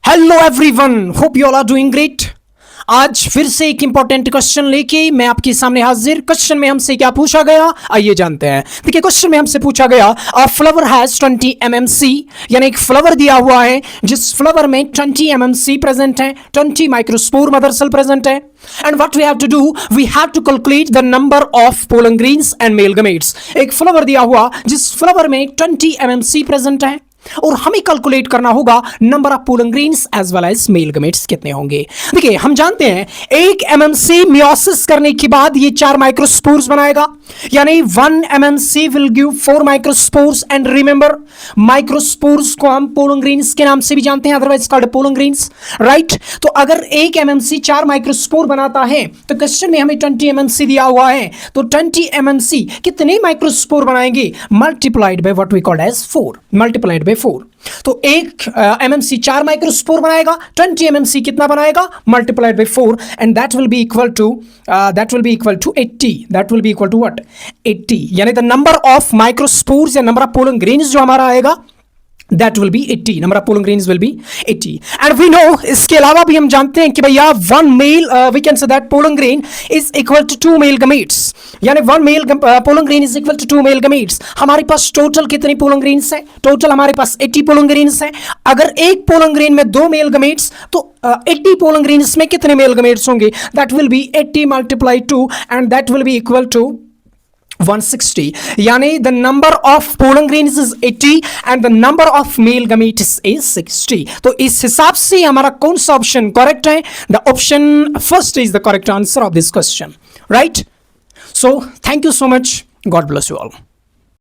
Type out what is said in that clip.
Hello everyone, hope you all are doing great. आज फिर से एक इंपॉर्टेंट क्वेश्चन लेके मैं आपके सामने हाजिर। क्वेश्चन में हमसे क्या पूछा गया, आइए जानते हैं। देखिए, क्वेश्चन में हमसे पूछा गया अ फ्लावर हैज 20 mmc, यानी एक फ्लावर दिया हुआ है जिस फ्लावर में 20 mmc प्रेजेंट है, 20 माइक्रोस्पोर मदर सेल प्रेजेंट है। And what we have to do, we have to calculate the number of pollen grains and male gametes. एक फ्लावर दिया हुआ जिस फ्लावर में 20 mmc प्रेजेंट है और हमें कैलकुलेट करना होगा number of pollen grains as well as male gametes कितने होंगे। देखिए, हम जानते हैं 1 mmc मियोसिस करने के बाद ये 4 माइक्रोस्पोर्स बनाएगा, यानी 1 mmc will give 4 microspores. And remember, microspores को हम पोलन ग्रीन्स के नाम से भी जानते हैं, otherwise called pollen grains, right. तो अगर 1 mmc 4 माइक्रोस्पोर बनाता है तो क्वेश्चन में हमें 20 mmc दिया हुआ है, तो 20 mmc कितने माइक्रोस्पोर बनाएंगे, multiplied by what we called as 4, multiplied 4। तो 1 mmc 4 माइक्रोस्पोर बनाएगा, 20 mmc कितना बनाएगा, multiplied by 4, and that will be equal to 80। That will be equal to what, 80, यानी द नंबर ऑफ माइक्रोस्पोर्स या नंबर ऑफ पोलन ग्रेन्स जो हमारा आएगा that will be 80, number of pollen grains will be 80। and we know, इसके अलावा भी हम जानते हैं कि भैया one male we can say that pollen grain is equal to 2 male gametes, यानी 1 male pollen grain is equal to 2 male gametes। हमारे पास टोटल कितनी pollen grains है, टोटल हमारे पास 80 pollen grains है। अगर एक pollen grain में 2 male gametes तो 80 pollen grains में कितने male gametes होंगे, that will be 80 multiplied 2 and that will be equal to 160, यानी the number of pollen grains is 80 and the number of male gametes is 60। तो इस हिसाब से हमारा कौन सा ऑप्शन करेक्ट है, the option first is the correct answer of this question, right. So thank you so much, God bless you all.